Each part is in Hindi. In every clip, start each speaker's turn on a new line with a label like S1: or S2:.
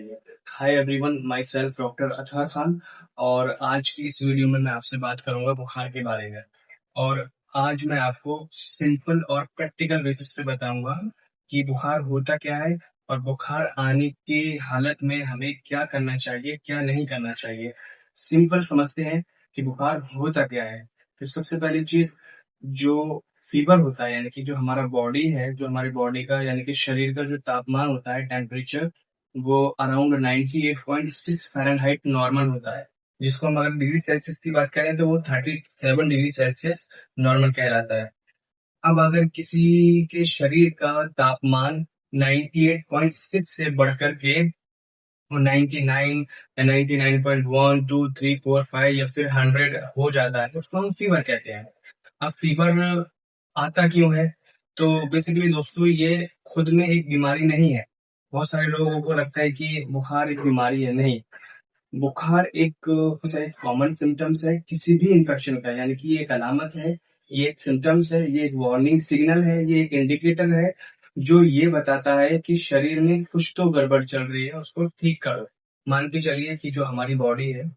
S1: Hi everyone, my self doctor Athar Khan. और आज की इस वीडियो में मैं आपसे बात करूंगा बुखार के बारे में। और आज मैं आपको सिंपल और प्रैक्टिकल बेसिस पे बताऊंगा कि बुखार होता क्या है और बुखार आने की हालत में हमें क्या करना चाहिए, क्या नहीं करना चाहिए। सिंपल समझते हैं कि बुखार होता क्या है। तो सबसे पहली चीज, जो फीवर होता है यानी कि जो हमारा बॉडी है, जो हमारी बॉडी का यानी कि शरीर का जो तापमान होता है, टेम्परेचर, वो अराउंड 98.6 फ़ारेनहाइट नॉर्मल होता है। जिसको हम अगर डिग्री सेल्सियस की बात करें तो वो 37 डिग्री सेल्सियस नॉर्मल कहलाता है। अब अगर किसी के शरीर का तापमान 98.6 से बढ़कर के वो 99 या 99.1 2 3 4 5 या फिर 100 हो जाता है तो उसको हम फीवर कहते हैं। अब फीवर आता क्यों है? तो बेसिकली दोस्तों, ये खुद में एक बीमारी नहीं है। बहुत सारे लोगों को लगता है कि बुखार एक बीमारी है। नहीं, बुखार एक कॉमन सिम्टम्स है किसी भी इन्फेक्शन का, यानी कि ये एक अलामत है, ये एक सिम्टम्स है, ये एक वार्निंग सिग्नल है, ये एक इंडिकेटर है जो ये बताता है कि शरीर में कुछ तो गड़बड़ चल रही है, उसको ठीक करो। मान के चलिए कि जो हमारी बॉडी है,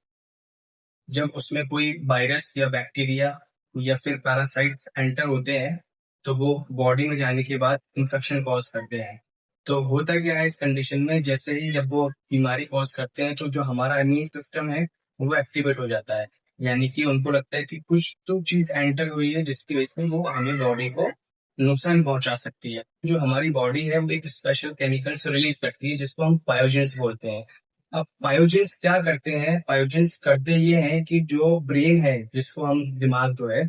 S1: जब उसमें कोई वायरस या बैक्टीरिया या फिर पैरासाइट्स एंटर होते हैं तो वो बॉडी में जाने के बाद इंफेक्शन कॉज करते हैं। तो होता क्या है इस कंडीशन में, जैसे ही जब वो बीमारी कॉज करते हैं तो जो हमारा इम्यून सिस्टम है वो एक्टिवेट हो जाता है। यानी कि उनको लगता है कि कुछ तो चीज एंटर हुई है जिसकी वजह से वो हमें बॉडी को नुकसान पहुंचा सकती है। जो हमारी बॉडी है वो एक स्पेशल केमिकल्स रिलीज करती है जिसको हम पायोजेंस बोलते हैं। अब पायोजेंस क्या करते हैं? पायोजेंस करते ये हैं कि जो ब्रेन है, जिसको हम दिमाग जो है,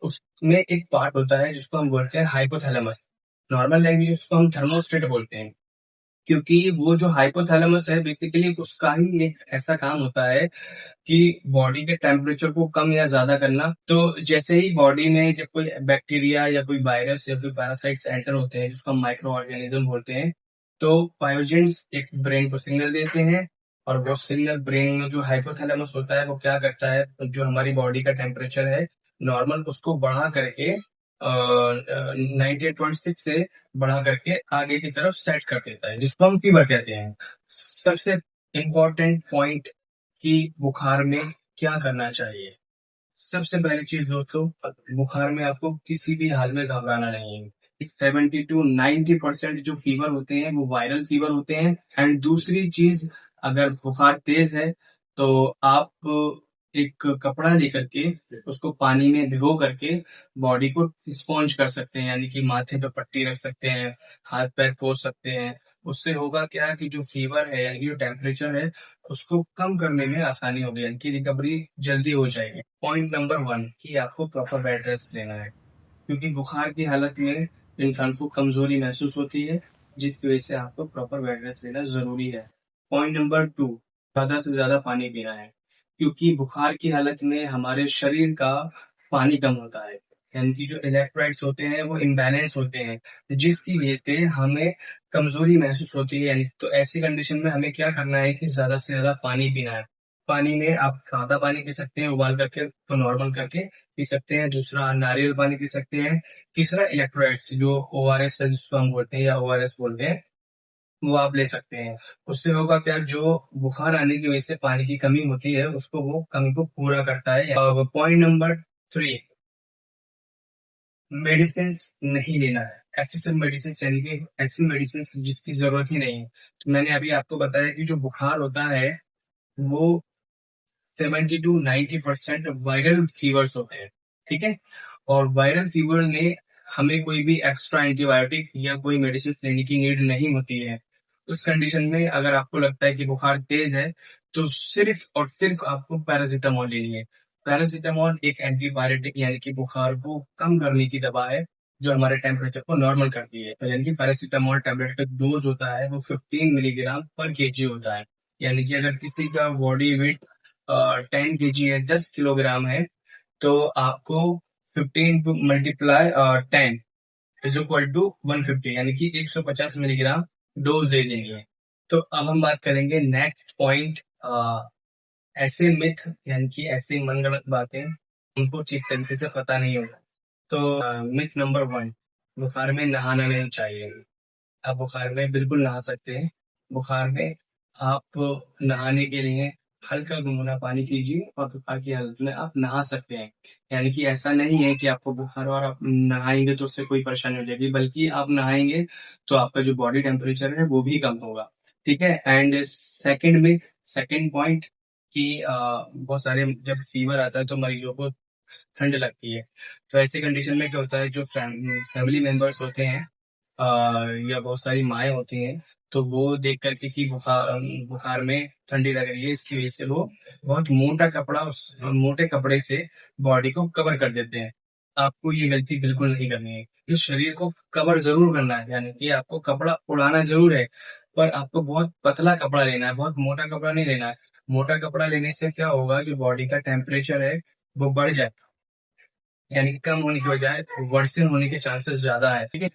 S1: उसमें एक पार्ट होता है जिसको हम बोलते हैं हाइपोथैलेमस। नॉर्मल लैंग्वेज उसको हम थर्मोस्टेट बोलते हैं, क्योंकि वो जो हाइपोथैलेमस है बेसिकली उसका ही एक ऐसा काम होता है कि बॉडी के टेम्परेचर को कम या ज्यादा करना। तो जैसे ही बॉडी में जब कोई बैक्टीरिया या कोई वायरस या कोई पैरासाइट्स एंटर होते हैं जिसको हम माइक्रो ऑर्गेनिज्म बोलते हैं, तो पायोजेंस एक ब्रेन को सिग्नल देते हैं। और वो सिग्नल ब्रेन में जो हाइपोथैलेमस होता है वो क्या करता है, जो हमारी बॉडी का टेम्परेचर है नॉर्मल, उसको बढ़ा करके 98.6 से बढ़ा करके आगे की तरफ सेट कर देता है, जिसको हम फीवर कहते हैं। सबसे इम्पोर्टेंट पॉइंट कि बुखार में क्या करना चाहिए। सबसे पहली चीज दोस्तों, बुखार में आपको किसी भी हाल में घबराना नहीं है। 70 to 90% जो फीवर होते हैं वो वायरल फीवर होते हैं। एंड दूसरी चीज, अगर बुखार तेज है तो आप एक कपड़ा लेकर के उसको पानी में भिगो करके बॉडी को स्पॉन्ज कर सकते हैं, यानी कि माथे पे पट्टी रख सकते हैं, हाथ पैर पोंछ सकते हैं। उससे होगा क्या कि जो फीवर है यानी कि जो टेम्परेचर है उसको कम करने में आसानी होगी, यानी कि रिकवरी जल्दी हो जाएगी। पॉइंट नंबर 1 कि आपको प्रॉपर बेड रेस्ट लेना है, क्योंकि बुखार की हालत में इंसान को कमजोरी महसूस होती है, जिसकी वजह से आपको प्रॉपर बेड रेस्ट लेना जरूरी है। पॉइंट नंबर 2, ज्यादा से ज्यादा पानी पीना है, क्योंकि बुखार की हालत में हमारे शरीर का पानी कम होता है, यानी कि जो इलेक्ट्रोलाइट्स होते हैं वो इम्बैलेंस होते हैं, जिसकी वजह से हमें कमजोरी महसूस होती है। यानी तो ऐसी कंडीशन में हमें क्या करना है कि ज्यादा से ज्यादा पानी पीना है। पानी में आप सादा पानी पी सकते हैं उबाल करके, तो नॉर्मल करके पी सकते हैं। दूसरा, नारियल पानी पी सकते हैं। तीसरा, इलेक्ट्रोलाइट्स जो ओआरएस है जिसको हम बोलते हैं या ओआरएस बोलते हैं, वो आप ले सकते हैं। उससे होगा क्या, जो बुखार आने की वजह से पानी की कमी होती है उसको वो कमी को पूरा करता है। पॉइंट नंबर 3, मेडिसिन नहीं लेना है। एक्सेसिव मेडिसिन यानी कि ऐसी मेडिसिन जिसकी जरूरत ही नहीं है। तो मैंने अभी आपको बताया कि जो बुखार होता है वो 70 to 90% वायरल फीवर्स होते हैं, ठीक है। और वायरल फीवर में हमें कोई भी एक्स्ट्रा एंटीबायोटिक या कोई मेडिसिन लेने की नीड नहीं होती है। उस कंडीशन में अगर आपको लगता है कि बुखार तेज है तो सिर्फ और सिर्फ आपको पैरासीटामोल लेनी है। पैरासीटामोल एक एंटीबायोटिक यानी कि बुखार को कम करने की दवा है, जो हमारे टेम्परेचर को नॉर्मल करती है। तो यानी कि पैरासीटामोल टैबलेट का डोज होता है वो 15 मिलीग्राम पर केजी होता है। यानी कि अगर किसी का बॉडी वेट 10 kg है, 10 किलोग्राम है, तो आपको 15 to multiply 10 is equal to 150, यानी कि 150 मिलीग्राम डोज दे देनी है। तो अब हम बात करेंगे नेक्स्ट पॉइंट, ऐसे मिथ यानी कि ऐसी मनगढ़ंत बातें उनको ठीक तरीके से पता नहीं होगा। तो मिथ नंबर 1, बुखार में नहाना नहीं चाहिए। आप बुखार में बिल्कुल नहा सकते हैं। बुखार में आप नहाने के लिए हल्का गुनगुना पानी कीजिए और बुखार की हालत में आप नहा सकते हैं। यानी कि ऐसा नहीं है कि आपको बुखार और आप नहाएँगे तो उससे कोई परेशानी हो जाएगी, बल्कि आप नहाएँगे तो आपका जो बॉडी टेम्परेचर है वो भी कम होगा। ठीक है? एंड सेकंड पॉइंट कि बहुत सारे जब फीवर आता है तो मरीजों को ठंड लगती है। तो ऐसी कंडीशन में क्या होता है, जो फैमिली मेंबर्स होते हैं अ, या बहुत सारी माएँ होती हैं, तो वो देख कर के कि बुखार में ठंडी लग रही है, इसकी वजह से वो बहुत मोटे कपड़े से बॉडी को कवर कर देते हैं। आपको ये गलती बिल्कुल नहीं करनी है। इस शरीर को कवर ज़रूर करना है, यानी कि आपको कपड़ा उड़ाना ज़रूर है, पर आपको बहुत पतला कपड़ा लेना है, बहुत मोटा कपड़ा नहीं लेना है। मोटा कपड़ा लेने से क्या होगा, जो बॉडी का टेम्परेचर है, वो बढ़ जाएगा। यानी कि कम होने की बजाय वर्sen होने के चांसेस ज़्यादा है, ठीक है?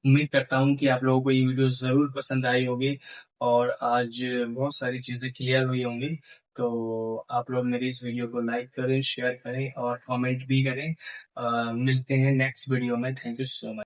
S1: उम्मीद करता हूँ कि आप लोगों को ये वीडियो ज़रूर पसंद आई होगी और आज बहुत सारी चीज़ें क्लियर हुई होंगी। तो आप लोग मेरी इस वीडियो को लाइक करें, शेयर करें और कमेंट भी करें। मिलते हैं नेक्स्ट वीडियो में। Thank you so much.